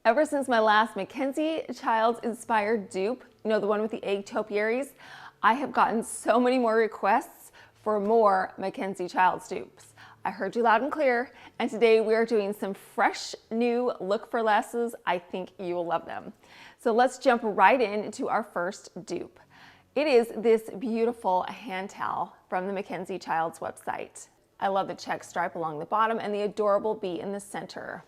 Ever since my last MacKenzie-Childs inspired dupe, you know, the one with the egg topiaries, I have gotten so many more requests for more MacKenzie-Childs dupes. I heard you loud and clear, and today we are doing some fresh new look for lesses. I think you will love them. So let's jump right into our first dupe. It is this beautiful hand towel from the MacKenzie-Childs website. I love the check stripe along the bottom and the adorable bee in the center.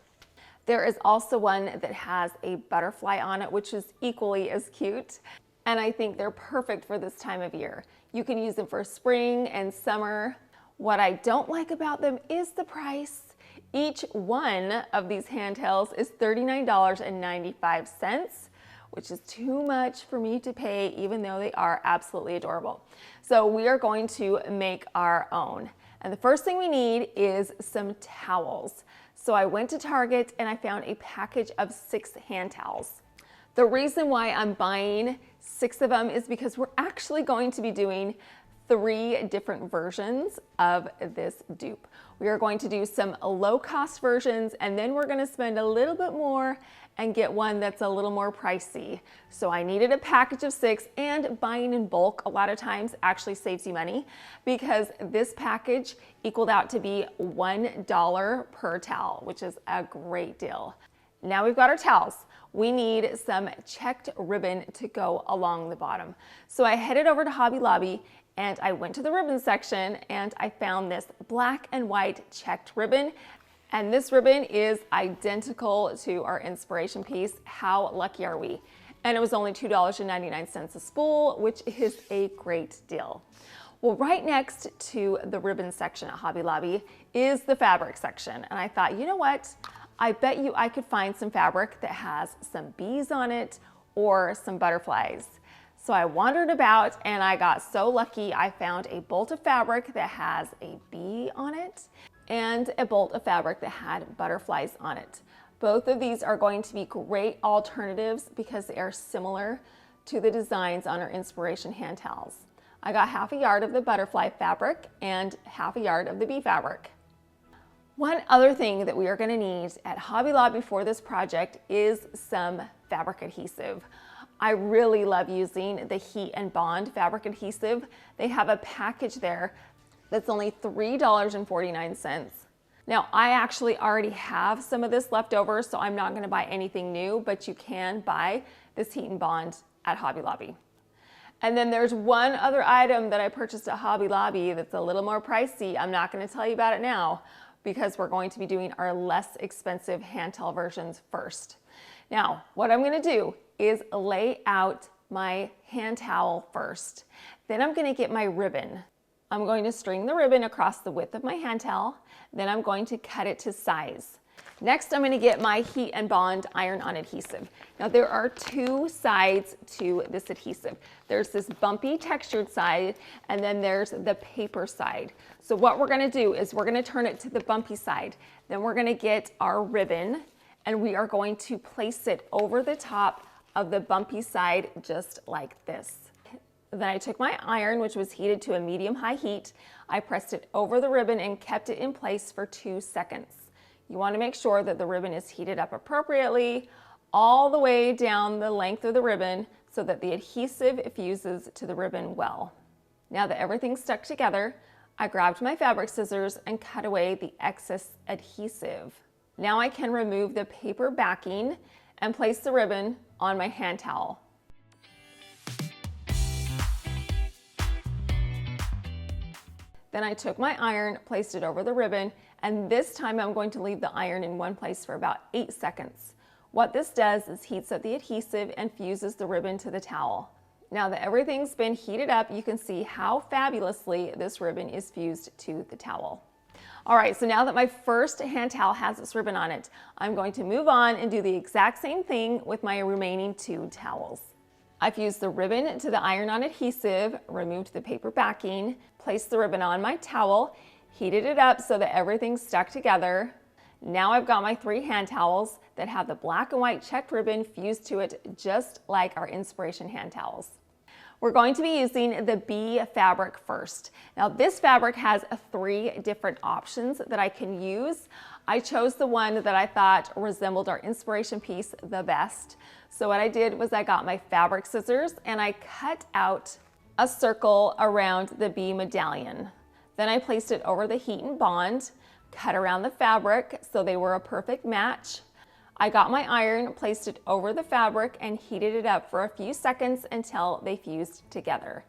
There is also one that has a butterfly on it, which is equally as cute. And I think they're perfect for this time of year. You can use them for spring and summer. What I don't like about them is the price. Each one of these hand towels is $39.95, which is too much for me to pay, even though they are absolutely adorable. So we are going to make our own. And the first thing we need is some towels. So I went to Target and I found a package of 6 hand towels. The reason why I'm buying 6 of them is because we're actually going to be doing 3 different versions of this dupe. We are going to do some low-cost versions, and then we're going to spend a little bit more and get one that's a little more pricey. So I needed a package of 6, and buying in bulk a lot of times actually saves you money because this package equaled out to be $1 per towel, which is a great deal. Now we've got our towels. We need some checked ribbon to go along the bottom. So I headed over to Hobby Lobby and I went to the ribbon section and I found this black and white checked ribbon. And this ribbon is identical to our inspiration piece. How lucky are we? And it was only $2.99 a spool, which is a great deal. Well, right next to the ribbon section at Hobby Lobby is the fabric section. And I thought, you know what? I bet you I could find some fabric that has some bees on it or some butterflies. So I wandered about and I got so lucky. I found a bolt of fabric that has a bee on it and a bolt of fabric that had butterflies on it. Both of these are going to be great alternatives because they are similar to the designs on our inspiration hand towels. I got half a yard of the butterfly fabric and half a yard of the bee fabric. One other thing that we are going to need at Hobby Lobby for this project is some fabric adhesive. I really love using the Heat and Bond fabric adhesive. They have a package there that's only $3.49. Now, I actually already have some of this left over, so I'm not going to buy anything new, but you can buy this Heat and Bond at Hobby Lobby. And then there's one other item that I purchased at Hobby Lobby that's a little more pricey. I'm not going to tell you about it now because we're going to be doing our less expensive hand towel versions first. Now, what I'm going to do is lay out my hand towel first. Then I'm going to get my ribbon. I'm going to string the ribbon across the width of my hand towel. Then I'm going to cut it to size. Next, I'm going to get my Heat and Bond iron-on adhesive. Now, there are 2 sides to this adhesive. There's this bumpy textured side, and then there's the paper side. So what we're going to do is we're going to turn it to the bumpy side. Then we're going to get our ribbon, and we are going to place it over the top of the bumpy side just like this. Then I took my iron, which was heated to a medium-high heat. I pressed it over the ribbon and kept it in place for 2 seconds. You want to make sure that the ribbon is heated up appropriately all the way down the length of the ribbon so that the adhesive fuses to the ribbon well. Now that everything's stuck together, I grabbed my fabric scissors and cut away the excess adhesive. Now I can remove the paper backing and place the ribbon on my hand towel. Then I took my iron, placed it over the ribbon, and this time I'm going to leave the iron in one place for about 8 seconds. What this does is heats up the adhesive and fuses the ribbon to the towel. Now that everything's been heated up, you can see how fabulously this ribbon is fused to the towel. All right, so now that my first hand towel has this ribbon on it, I'm going to move on and do the exact same thing with my remaining 2 towels. I fused the ribbon to the iron-on adhesive, removed the paper backing, placed the ribbon on my towel, heated it up so that everything's stuck together. Now I've got my 3 hand towels that have the black and white checked ribbon fused to it just like our inspiration hand towels. We're going to be using the bee fabric first. Now this fabric has 3 different options that I can use. I chose the one that I thought resembled our inspiration piece the best. So what I did was I got my fabric scissors and I cut out a circle around the bee medallion. Then I placed it over the heat and bond, cut around the fabric so they were a perfect match. I got my iron, placed it over the fabric, and heated it up for a few seconds until they fused together.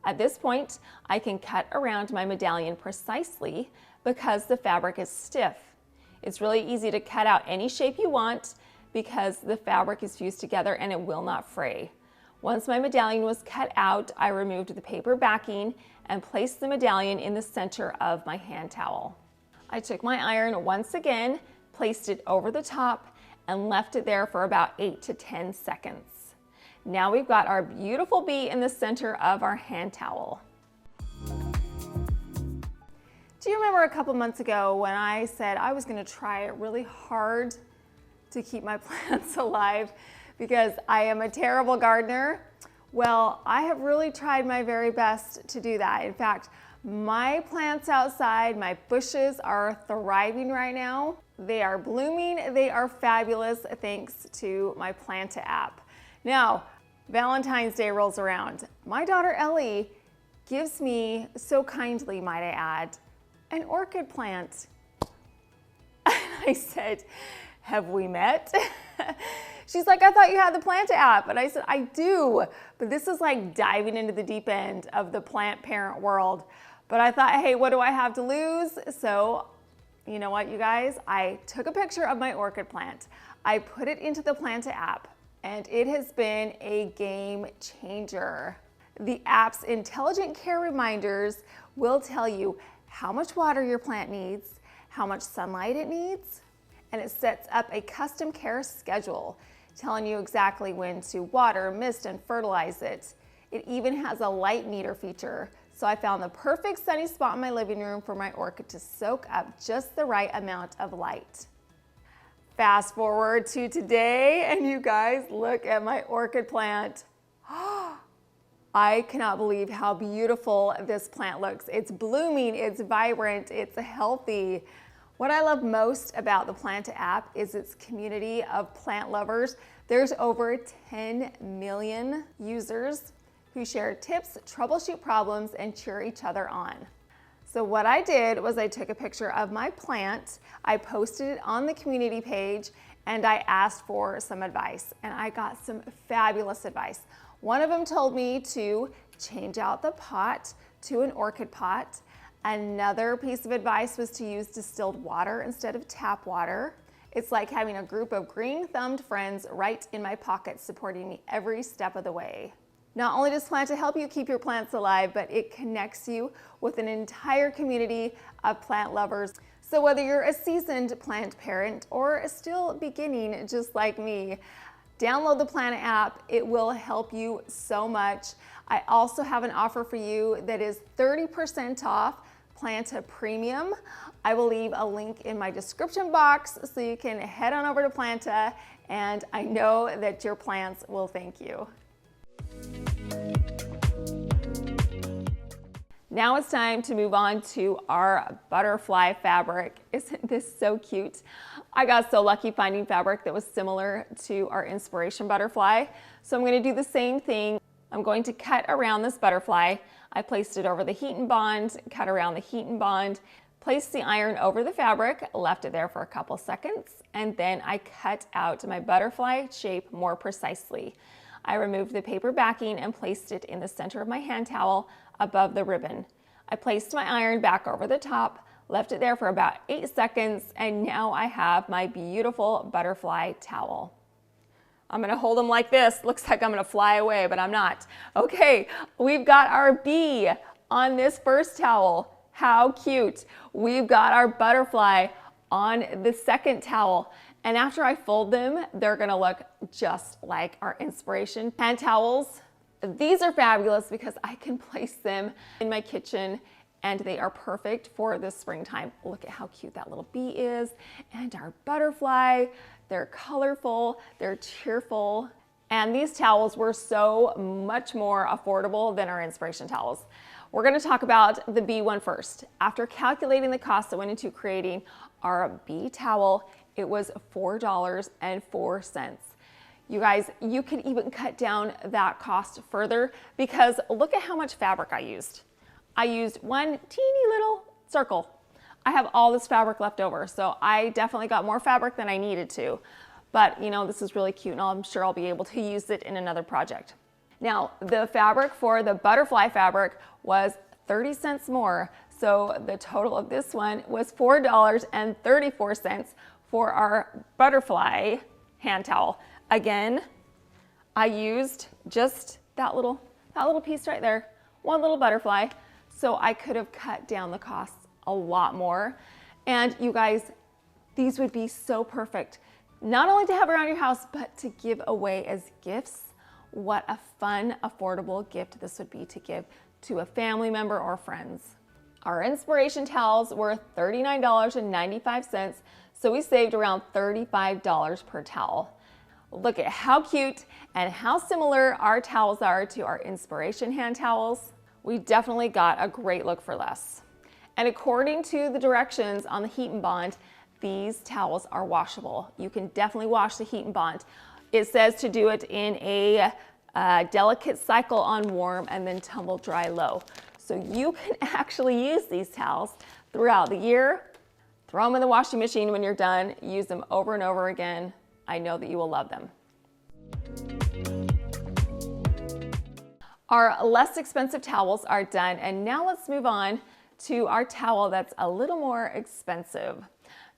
At this point, I can cut around my medallion precisely because the fabric is stiff. It's really easy to cut out any shape you want because the fabric is fused together and it will not fray. Once my medallion was cut out, I removed the paper backing and placed the medallion in the center of my hand towel. I took my iron once again, placed it over the top, and left it there for about 8 to 10 seconds. Now we've got our beautiful bee in the center of our hand towel. Do you remember a couple months ago when I said I was going to try really hard to keep my plants alive because I am a terrible gardener? Well, I have really tried my very best to do that. In fact, my plants outside, my bushes are thriving right now. They are blooming, they are fabulous thanks to my Planta app. Now, Valentine's Day rolls around. My daughter Ellie gives me, so kindly might I add, an orchid plant. And I said, have we met? She's like, I thought you had the Planta app. And I said, I do, but this is like diving into the deep end of the plant parent world. But I thought, hey, what do I have to lose? So you know what, you guys? I took a picture of my orchid plant. I put it into the Planta app, and it has been a game changer. The app's intelligent care reminders will tell you how much water your plant needs, how much sunlight it needs, and it sets up a custom care schedule, telling you exactly when to water, mist, and fertilize it. It even has a light meter feature. So I found the perfect sunny spot in my living room for my orchid to soak up just the right amount of light. Fast forward to today, and you guys, look at my orchid plant. I cannot believe how beautiful this plant looks. It's blooming, it's vibrant, it's healthy. What I love most about the Planta app is its community of plant lovers. There's over 10 million users who share tips, troubleshoot problems, and cheer each other on. So what I did was I took a picture of my plant, I posted it on the community page, and I asked for some advice. And I got some fabulous advice. One of them told me to change out the pot to an orchid pot. Another piece of advice was to use distilled water instead of tap water. It's like having a group of green-thumbed friends right in my pocket supporting me every step of the way. Not only does Planta help you keep your plants alive, but it connects you with an entire community of plant lovers. So whether you're a seasoned plant parent or still beginning just like me, download the Planta app. It will help you so much. I also have an offer for you that is 30% off Planta Premium. I will leave a link in my description box so you can head on over to Planta, and I know that your plants will thank you. Now it's time to move on to our butterfly fabric. Isn't this so cute? I got so lucky finding fabric that was similar to our inspiration butterfly. So I'm going to do the same thing. I'm going to cut around this butterfly. I placed it over the heat and bond, cut around the heat and bond, placed the iron over the fabric, left it there for a couple seconds, and then I cut out my butterfly shape more precisely. I removed the paper backing and placed it in the center of my hand towel above the ribbon. I placed my iron back over the top, left it there for about 8 seconds, and now I have my beautiful butterfly towel. I'm gonna hold them like this. Looks like I'm gonna fly away, but I'm not. Okay, we've got our bee on this first towel. How cute. We've got our butterfly on the second towel. And after I fold them, they're gonna look just like our inspiration hand towels. These are fabulous because I can place them in my kitchen and they are perfect for the springtime. Look at how cute that little bee is and our butterfly. They're colorful, they're cheerful. And these towels were so much more affordable than our inspiration towels. We're gonna talk about the bee one first. After calculating the cost that went into creating our bee towel, it was $4.04. You guys, you can even cut down that cost further because look at how much fabric I used. I used one teeny little circle. I have all this fabric left over, so I definitely got more fabric than I needed to. But you know, this is really cute and I'm sure I'll be able to use it in another project. Now, the fabric for the butterfly fabric was 30 cents more. So the total of this one was $4.34 for our butterfly hand towel. Again, I used just that little piece right there, one little butterfly, so I could have cut down the costs a lot more. And you guys, these would be so perfect, not only to have around your house, but to give away as gifts. What a fun, affordable gift this would be to give to a family member or friends. Our inspiration towels were $39.95, so we saved around $35 per towel. Look at how cute and how similar our towels are to our inspiration hand towels. We definitely got a great look for less. And according to the directions on the heat and bond, these towels are washable. You can definitely wash the heat and bond. It says to do it in a delicate cycle on warm and then tumble dry low. So you can actually use these towels throughout the year. Throw them in the washing machine when you're done. Use them over and over again. I know that you will love them. Our less expensive towels are done, and now let's move on to our towel that's a little more expensive.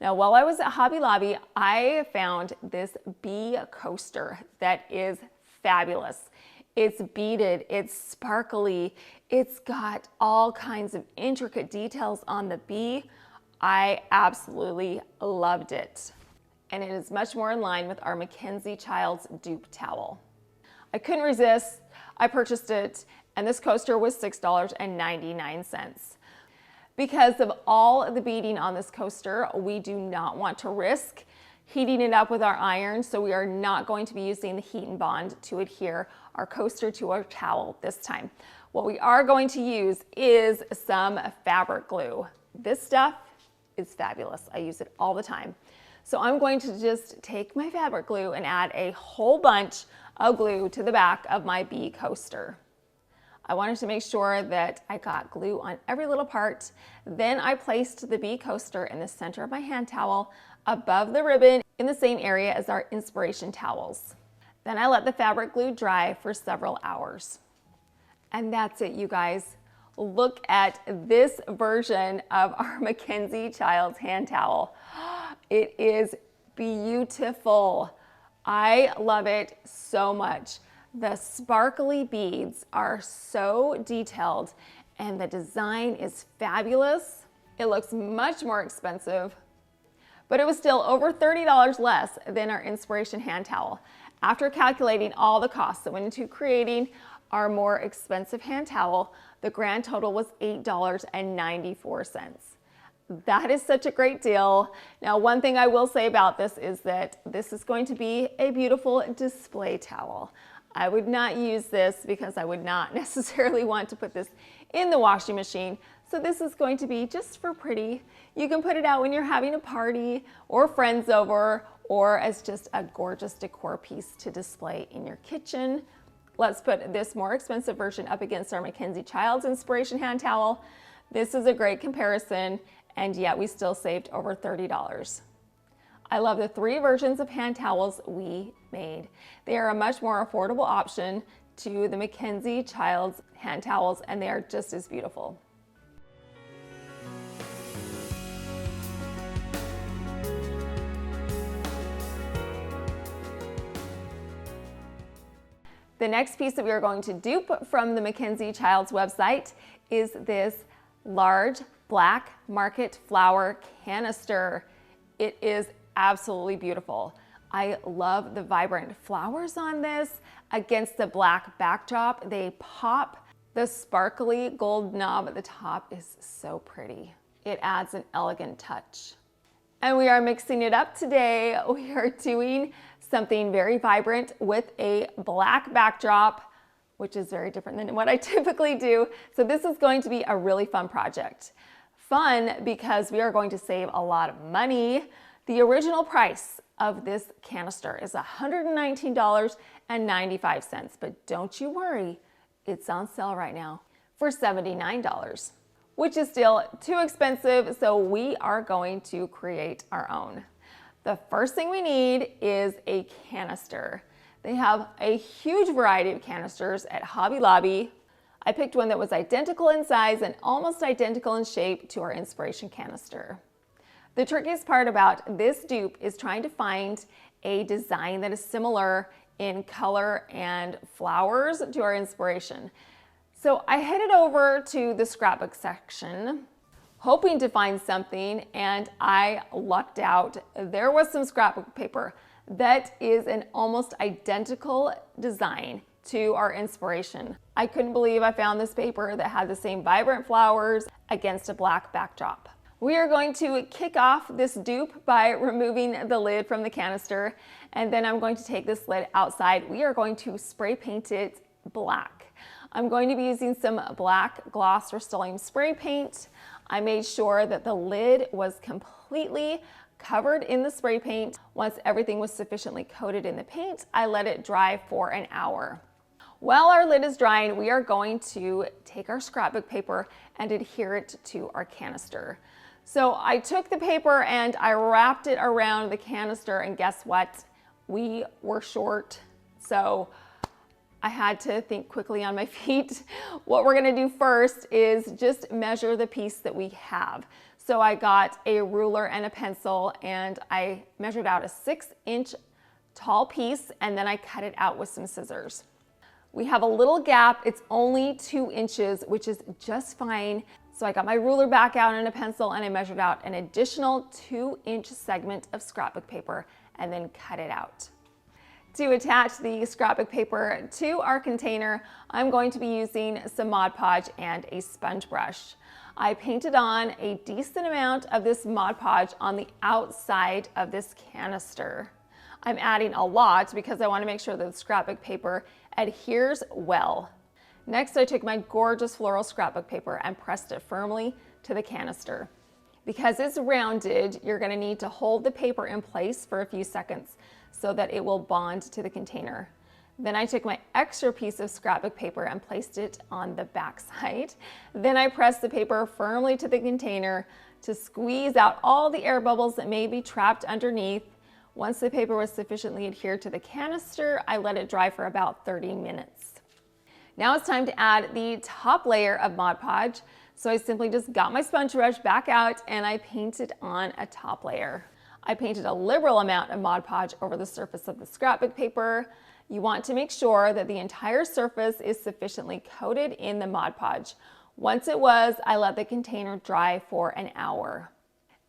Now, while I was at Hobby Lobby, I found this bee coaster that is fabulous. It's beaded, it's sparkly, it's got all kinds of intricate details on the bee. I absolutely loved it. And it is much more in line with our MacKenzie-Childs dupe towel. I couldn't resist, I purchased it, and this coaster was $6.99. Because of all the beading on this coaster, we do not want to risk heating it up with our iron, so we are not going to be using the heat and bond to adhere our coaster to our towel this time. What we are going to use is some fabric glue. This stuff is fabulous. I use it all the time. So I'm going to just take my fabric glue and add a whole bunch of glue to the back of my bee coaster. I wanted to make sure that I got glue on every little part. Then I placed the bee coaster in the center of my hand towel above the ribbon in the same area as our inspiration towels. Then I let the fabric glue dry for several hours. And that's it, you guys. Look at this version of our MacKenzie-Childs hand towel. It is beautiful. I love it so much. The sparkly beads are so detailed and the design is fabulous. It looks much more expensive, but it was still over $30 less than our inspiration hand towel. After calculating all the costs that went into creating our more expensive hand towel, the grand total was $8.94. That is such a great deal. Now, one thing I will say about this is that this is going to be a beautiful display towel. I would not use this because I would not necessarily want to put this in the washing machine. So this is going to be just for pretty. You can put it out when you're having a party or friends over, or as just a gorgeous decor piece to display in your kitchen. Let's put this more expensive version up against our MacKenzie-Childs inspiration hand towel. This is a great comparison, and yet we still saved over $30. I love the 3 versions of hand towels we made. They are a much more affordable option to the MacKenzie-Childs hand towels, and they are just as beautiful. The next piece that we are going to dupe from the MacKenzie-Childs website is this large black market flower canister. It is absolutely beautiful. I love the vibrant flowers on this against the black backdrop. They pop. The sparkly gold knob at the top is so pretty. It adds an elegant touch. And we are mixing it up today. We are doing something very vibrant with a black backdrop, which is very different than what I typically do. So this is going to be a really fun project. fun because we are going to save a lot of money. The original price of this canister is $119.95, but don't you worry, it's on sale right now for $79, which is still too expensive, so we are going to create our own. The first thing we need is a canister. They have a huge variety of canisters at Hobby Lobby. I picked one that was identical in size and almost identical in shape to our inspiration canister. The trickiest part about this dupe is trying to find a design that is similar in color and flowers to our inspiration. So I headed over to the scrapbook section, hoping to find something, and I lucked out. There was some scrapbook paper that is an almost identical design to our inspiration. I couldn't believe I found this paper that had the same vibrant flowers against a black backdrop. We are going to kick off this dupe by removing the lid from the canister, and then I'm going to take this lid outside. We are going to spray paint it black. I'm going to be using some black gloss Rust-Oleum spray paint. I made sure that the lid was completely covered in the spray paint. Once everything was sufficiently coated in the paint, I let it dry for an hour. While our lid is drying, we are going to take our scrapbook paper and adhere it to our canister. So I took the paper and I wrapped it around the canister, and guess what? We were short, so I had to think quickly on my feet. What we're gonna do first is just measure the piece that we have. So I got a ruler and a pencil and I measured out a 6-inch tall piece, and then I cut it out with some scissors. We have a little gap, it's only 2 inches, which is just fine. So I got my ruler back out and a pencil and I measured out an additional 2-inch segment of scrapbook paper and then cut it out. To attach the scrapbook paper to our container, I'm going to be using some Mod Podge and a sponge brush. I painted on a decent amount of this Mod Podge on the outside of this canister. I'm adding a lot because I want to make sure that the scrapbook paper adheres well. Next, I took my gorgeous floral scrapbook paper and pressed it firmly to the canister. Because it's rounded, you're going to need to hold the paper in place for a few seconds so that it will bond to the container. Then I took my extra piece of scrapbook paper and placed it on the back side. Then I pressed the paper firmly to the container to squeeze out all the air bubbles that may be trapped underneath. Once the paper was sufficiently adhered to the canister, I let it dry for about 30 minutes. Now it's time to add the top layer of Mod Podge. So I simply just got my sponge brush back out and I painted on a top layer. I painted a liberal amount of Mod Podge over the surface of the scrapbook paper. You want to make sure that the entire surface is sufficiently coated in the Mod Podge. Once it was, I let the container dry for an hour.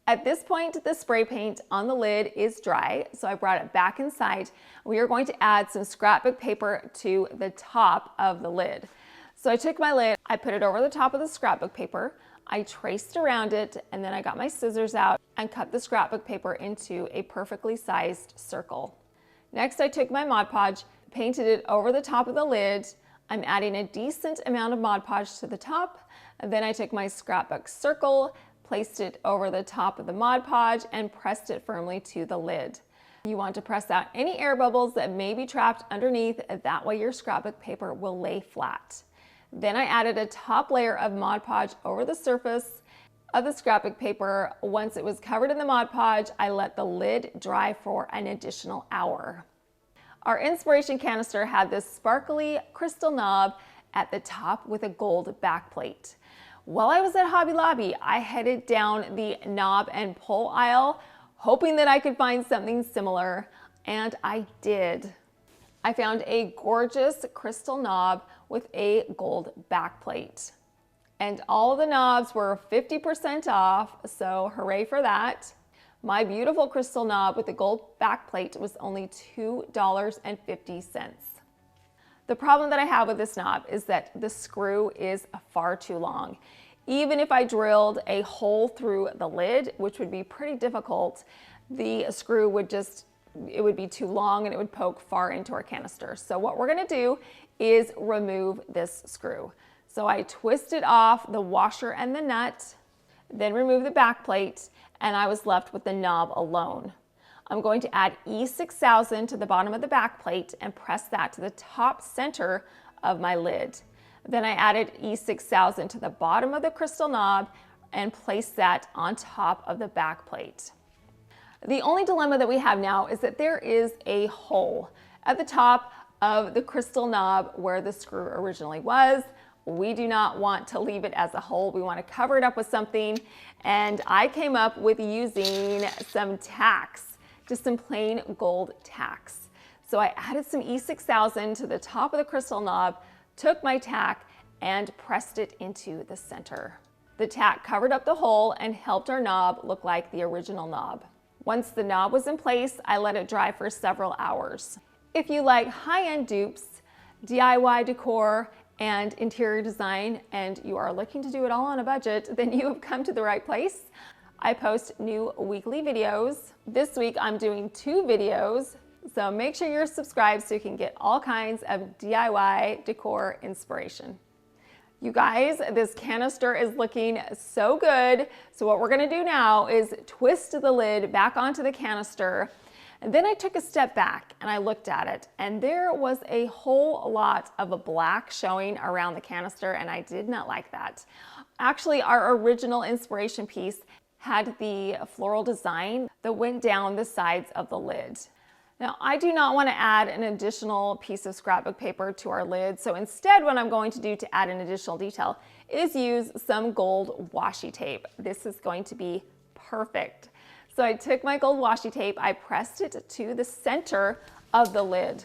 At this point, the spray paint on the lid is dry, so I brought it back inside. We are going to add some scrapbook paper to the top of the lid. So I took my lid, I put it over the top of the scrapbook paper, I traced around it, and then I got my scissors out and cut the scrapbook paper into a perfectly sized circle. Next, I took my Mod Podge, painted it over the top of the lid. I'm adding a decent amount of Mod Podge to the top, and then I took my scrapbook circle, placed it over the top of the Mod Podge, and pressed it firmly to the lid. You want to press out any air bubbles that may be trapped underneath, that way your scrapbook paper will lay flat. Then I added a top layer of Mod Podge over the surface of the scrapbook paper. Once it was covered in the Mod Podge, I let the lid dry for an additional hour. Our inspiration canister had this sparkly crystal knob at the top with a gold backplate. While I was at Hobby Lobby, I headed down the knob and pull aisle, hoping that I could find something similar, and I did. I found a gorgeous crystal knob with a gold backplate. And all of the knobs were 50% off, so hooray for that. My beautiful crystal knob with the gold backplate was only $2.50. The problem that I have with this knob is that the screw is far too long. Even if I drilled a hole through the lid, which would be pretty difficult, the screw would it would be too long and it would poke far into our canister. So what we're gonna do is remove this screw. So I twisted off the washer and the nut, then remove the back plate, and I was left with the knob alone. I'm going to add E6000 to the bottom of the back plate and press that to the top center of my lid. Then I added E6000 to the bottom of the crystal knob and placed that on top of the back plate. The only dilemma that we have now is that there is a hole at the top of the crystal knob where the screw originally was. We do not want to leave it as a hole. We want to cover it up with something. And I came up with using some tacks, just some plain gold tacks. So I added some E6000 to the top of the crystal knob, took my tack and pressed it into the center. The tack covered up the hole and helped our knob look like the original knob. Once the knob was in place, I let it dry for several hours. If you like high-end dupes, DIY decor, and interior design, and you are looking to do it all on a budget, then you have come to the right place. I post new weekly videos. This week I'm doing 2 videos, so make sure you're subscribed so you can get all kinds of DIY decor inspiration. You guys, this canister is looking so good. So what we're gonna do now is twist the lid back onto the canister. And then I took a step back and I looked at it, and there was a whole lot of a black showing around the canister, and I did not like that. Actually, our original inspiration piece had the floral design that went down the sides of the lid. Now, I do not want to add an additional piece of scrapbook paper to our lid, so instead what I'm going to do to add an additional detail is use some gold washi tape. This is going to be perfect. So I took my gold washi tape, I pressed it to the center of the lid.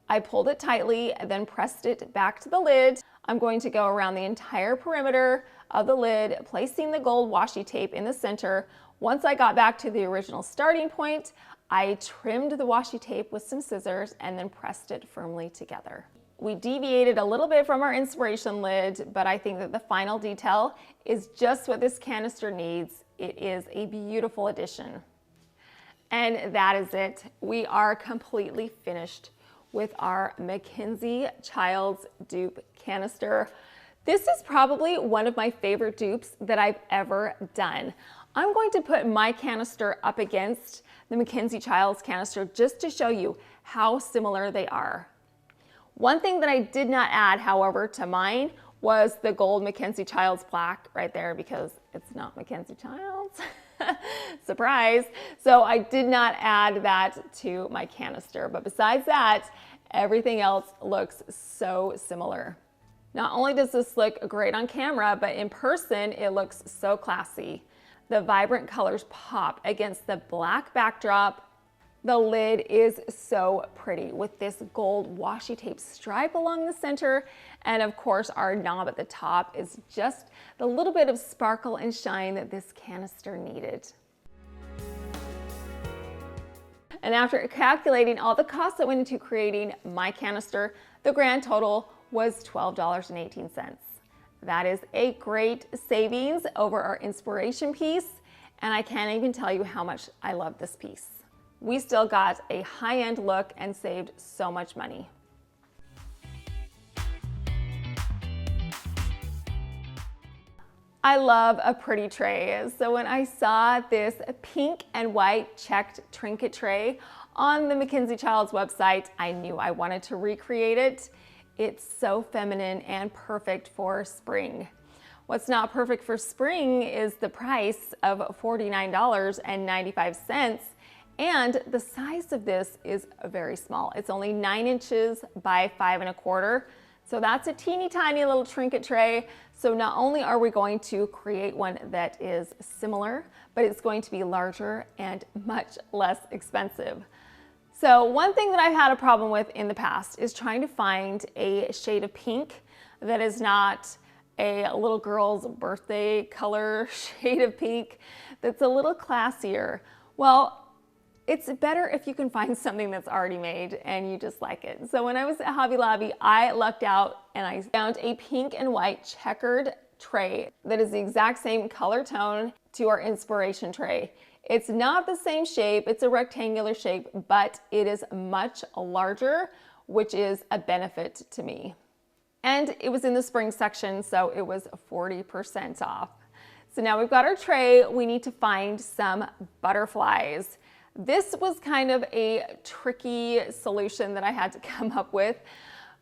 I pulled it tightly and then pressed it back to the lid. I'm going to go around the entire perimeter of the lid, placing the gold washi tape in the center. Once I got back to the original starting point, I trimmed the washi tape with some scissors and then pressed it firmly together. We deviated a little bit from our inspiration lid, but I think that the final detail is just what this canister needs. It is a beautiful addition. And that is it. We are completely finished with our MacKenzie-Childs dupe canister. This is probably one of my favorite dupes that I've ever done. I'm going to put my canister up against the MacKenzie-Childs canister just to show you how similar they are. One thing that I did not add, however, to mine was the gold MacKenzie-Childs plaque right there because it's not MacKenzie-Childs. Surprise. So I did not add that to my canister, but besides that, everything else looks so similar. Not only does this look great on camera, but in person, it looks so classy. The vibrant colors pop against the black backdrop. The lid is so pretty with this gold washi tape stripe along the center. And of course, our knob at the top is just the little bit of sparkle and shine that this canister needed. And after calculating all the costs that went into creating my canister, the grand total was $12.18. That is a great savings over our inspiration piece, and I can't even tell you how much I love this piece. We still got a high-end look and saved so much money. I love a pretty tray, so when I saw this pink and white checked trinket tray on the MacKenzie-Childs website, I knew I wanted to recreate it. It's so feminine and perfect for spring. What's not perfect for spring is the price of $49.95, and the size of this is very small. It's only 9 inches by 5 1/4. So that's a teeny tiny little trinket tray. So not only are we going to create one that is similar, but it's going to be larger and much less expensive. So one thing that I've had a problem with in the past is trying to find a shade of pink that is not a little girl's birthday color shade of pink that's a little classier. Well, it's better if you can find something that's already made and you just like it. So when I was at Hobby Lobby, I lucked out and I found a pink and white checkered tray that is the exact same color tone to our inspiration tray. It's not the same shape, it's a rectangular shape, but it is much larger, which is a benefit to me. And it was in the spring section, so it was 40% off. So now we've got our tray, we need to find some butterflies. This was kind of a tricky solution that I had to come up with,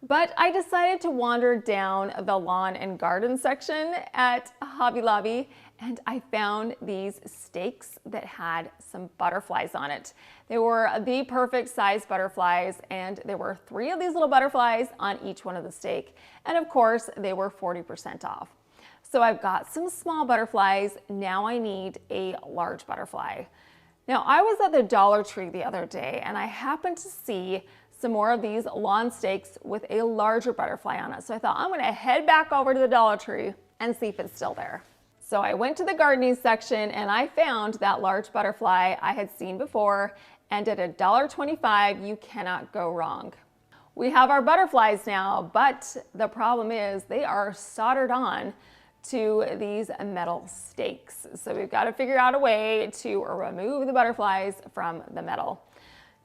but I decided to wander down the lawn and garden section at Hobby Lobby, and I found these stakes that had some butterflies on it. They were the perfect size butterflies, and there were 3 of these little butterflies on each one of the stake. And of course, they were 40% off. So I've got some small butterflies. Now I need a large butterfly. Now I was at the Dollar Tree the other day, and I happened to see some more of these lawn stakes with a larger butterfly on it. So I thought I'm gonna head back over to the Dollar Tree and see if it's still there. So I went to the gardening section and I found that large butterfly I had seen before, and at $1.25, you cannot go wrong. We have our butterflies now, but the problem is they are soldered on to these metal stakes. So we've got to figure out a way to remove the butterflies from the metal.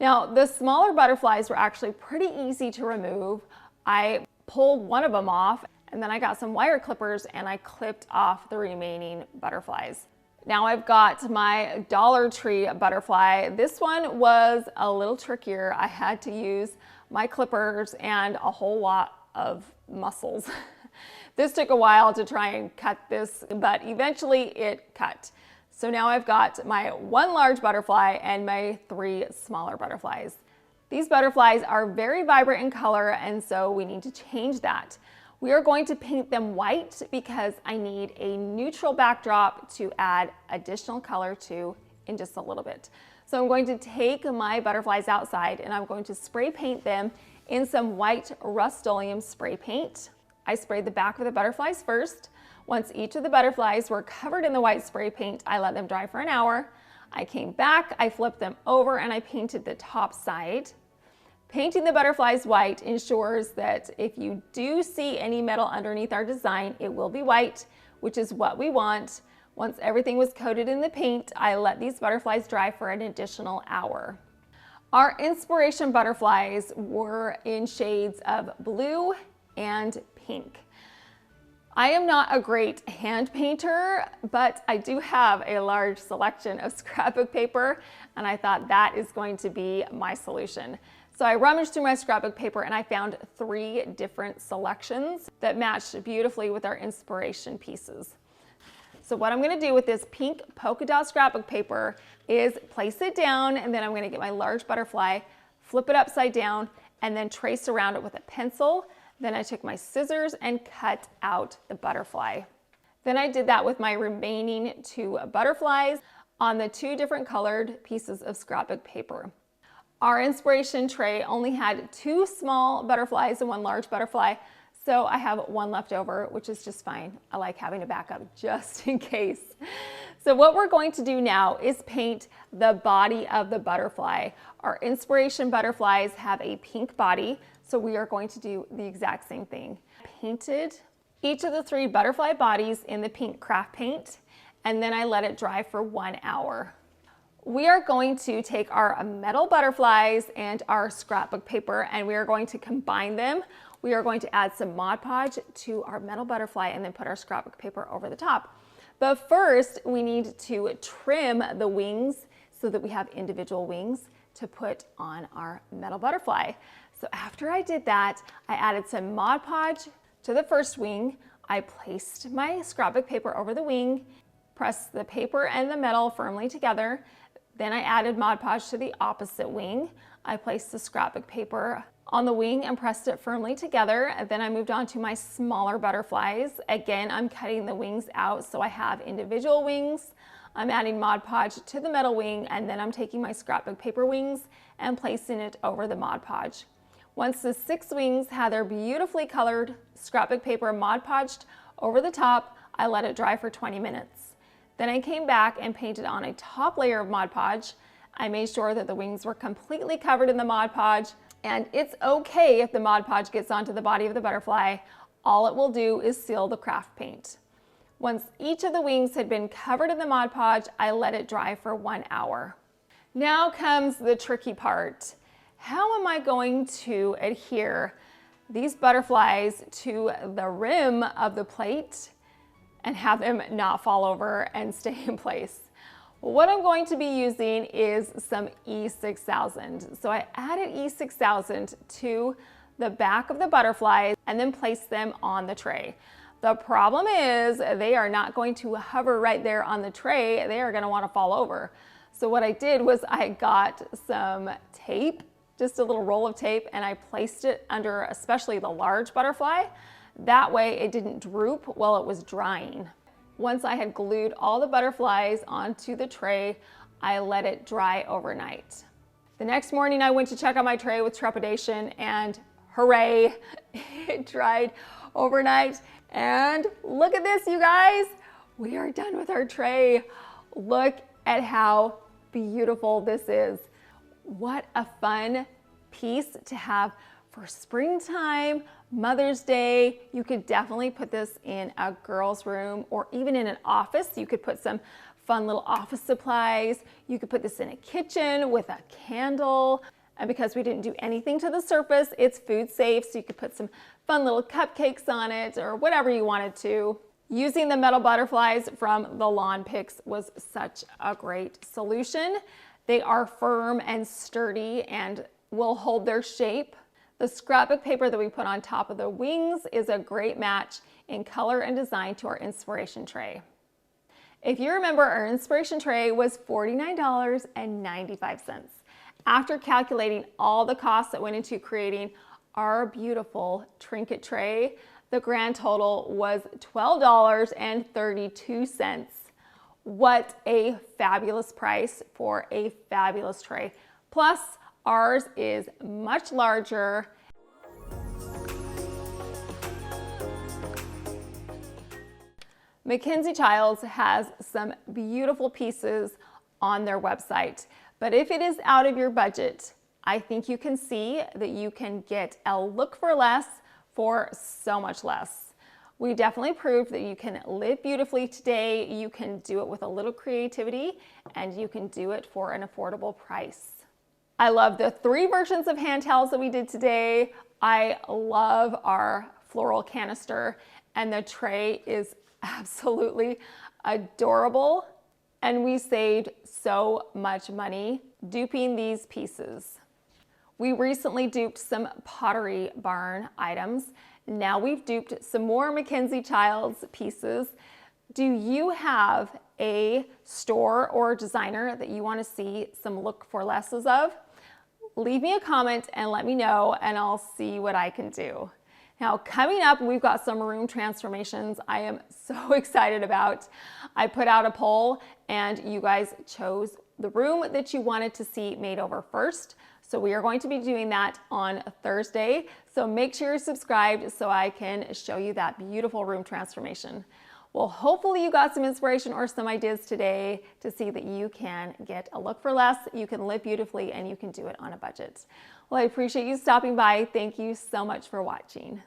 Now, the smaller butterflies were actually pretty easy to remove. I pulled one of them off, and then I got some wire clippers and I clipped off the remaining butterflies. Now I've got my Dollar Tree butterfly. This one was a little trickier. I had to use my clippers and a whole lot of muscles. This took a while to try and cut this, but eventually it cut. So now I've got my 1 large butterfly and my 3 smaller butterflies. These butterflies are very vibrant in color, and so we need to change that. We are going to paint them white because I need a neutral backdrop to add additional color to in just a little bit. So I'm going to take my butterflies outside and I'm going to spray paint them in some white Rust-Oleum spray paint. I sprayed the back of the butterflies first. Once each of the butterflies were covered in the white spray paint, I let them dry for an hour. I came back, I flipped them over, and I painted the top side. Painting the butterflies white ensures that if you do see any metal underneath our design, it will be white, which is what we want. Once everything was coated in the paint, I let these butterflies dry for an additional hour. Our inspiration butterflies were in shades of blue and pink. I am not a great hand painter, but I do have a large selection of scrapbook paper, and I thought that is going to be my solution. So I rummaged through my scrapbook paper and I found 3 different selections that matched beautifully with our inspiration pieces. So what I'm going to do with this pink polka dot scrapbook paper is place it down, and then I'm going to get my large butterfly, flip it upside down, and then trace around it with a pencil. Then I took my scissors and cut out the butterfly. Then I did that with my remaining 2 butterflies on the 2 different colored pieces of scrapbook paper. Our inspiration tray only had 2 small butterflies and 1 large butterfly, so I have 1 left over, which is just fine. I like having a backup just in case. So what we're going to do now is paint the body of the butterfly. Our inspiration butterflies have a pink body, so we are going to do the exact same thing. Painted each of the 3 butterfly bodies in the pink craft paint, and then I let it dry for 1 hour. We are going to take our metal butterflies and our scrapbook paper, and we are going to combine them. We are going to add some Mod Podge to our metal butterfly and then put our scrapbook paper over the top. But first, we need to trim the wings so that we have individual wings to put on our metal butterfly. So after I did that, I added some Mod Podge to the first wing. I placed my scrapbook paper over the wing, pressed the paper and the metal firmly together. Then I added Mod Podge to the opposite wing. I placed the scrapbook paper on the wing and pressed it firmly together. And then I moved on to my smaller butterflies. Again, I'm cutting the wings out so I have individual wings. I'm adding Mod Podge to the metal wing, and then I'm taking my scrapbook paper wings and placing it over the Mod Podge. Once the 6 wings had their beautifully colored scrapbook paper Mod Podged over the top, I let it dry for 20 minutes. Then I came back and painted on a top layer of Mod Podge. I made sure that the wings were completely covered in the Mod Podge, and it's okay if the Mod Podge gets onto the body of the butterfly. All it will do is seal the craft paint. Once each of the wings had been covered in the Mod Podge, I let it dry for 1 hour. Now comes the tricky part. How am I going to adhere these butterflies to the rim of the plate and have them not fall over and stay in place. What I'm going to be using is some E6000. So I added E6000 to the back of the butterflies and then placed them on the tray. The problem is they are not going to hover right there on the tray. They are going to want to fall over. So what I did was I got some tape, just a little roll of tape, and I placed it under especially the large butterfly. That way it didn't droop while it was drying. Once I had glued all the butterflies onto the tray, I let it dry overnight. The next morning I went to check out my tray with trepidation, and hooray, it dried overnight. And look at this, you guys. We are done with our tray. Look at how beautiful this is. What a fun piece to have for springtime, Mother's Day. You could definitely put this in a girl's room or even in an office. You could put some fun little office supplies. You could put this in a kitchen with a candle. And because we didn't do anything to the surface, it's food safe, so you could put some fun little cupcakes on it or whatever you wanted to. Using the metal butterflies from the lawn picks was such a great solution. They are firm and sturdy and will hold their shape. The scrapbook paper that we put on top of the wings is a great match in color and design to our inspiration tray. If you remember, our inspiration tray was $49.95. After calculating all the costs that went into creating our beautiful trinket tray, the grand total was $12.32. What a fabulous price for a fabulous tray. Plus, ours is much larger. MacKenzie-Childs has some beautiful pieces on their website, but if it is out of your budget, I think you can see that you can get a look for less for so much less. We definitely proved that you can live beautifully today. You can do it with a little creativity, and you can do it for an affordable price. I love the 3 versions of hand towels that we did today. I love our floral canister, and the tray is absolutely adorable. And we saved so much money duping these pieces. We recently duped some Pottery Barn items. Now we've duped some more MacKenzie-Childs pieces. Do you have a store or designer that you want to see some look for lesses of? Leave me a comment and let me know, and I'll see what I can do. Now, coming up, we've got some room transformations I am so excited about. I put out a poll and you guys chose the room that you wanted to see made over first. So we are going to be doing that on Thursday. So make sure you're subscribed so I can show you that beautiful room transformation. Well, hopefully you got some inspiration or some ideas today to see that you can get a look for less, you can live beautifully, and you can do it on a budget. Well, I appreciate you stopping by. Thank you so much for watching.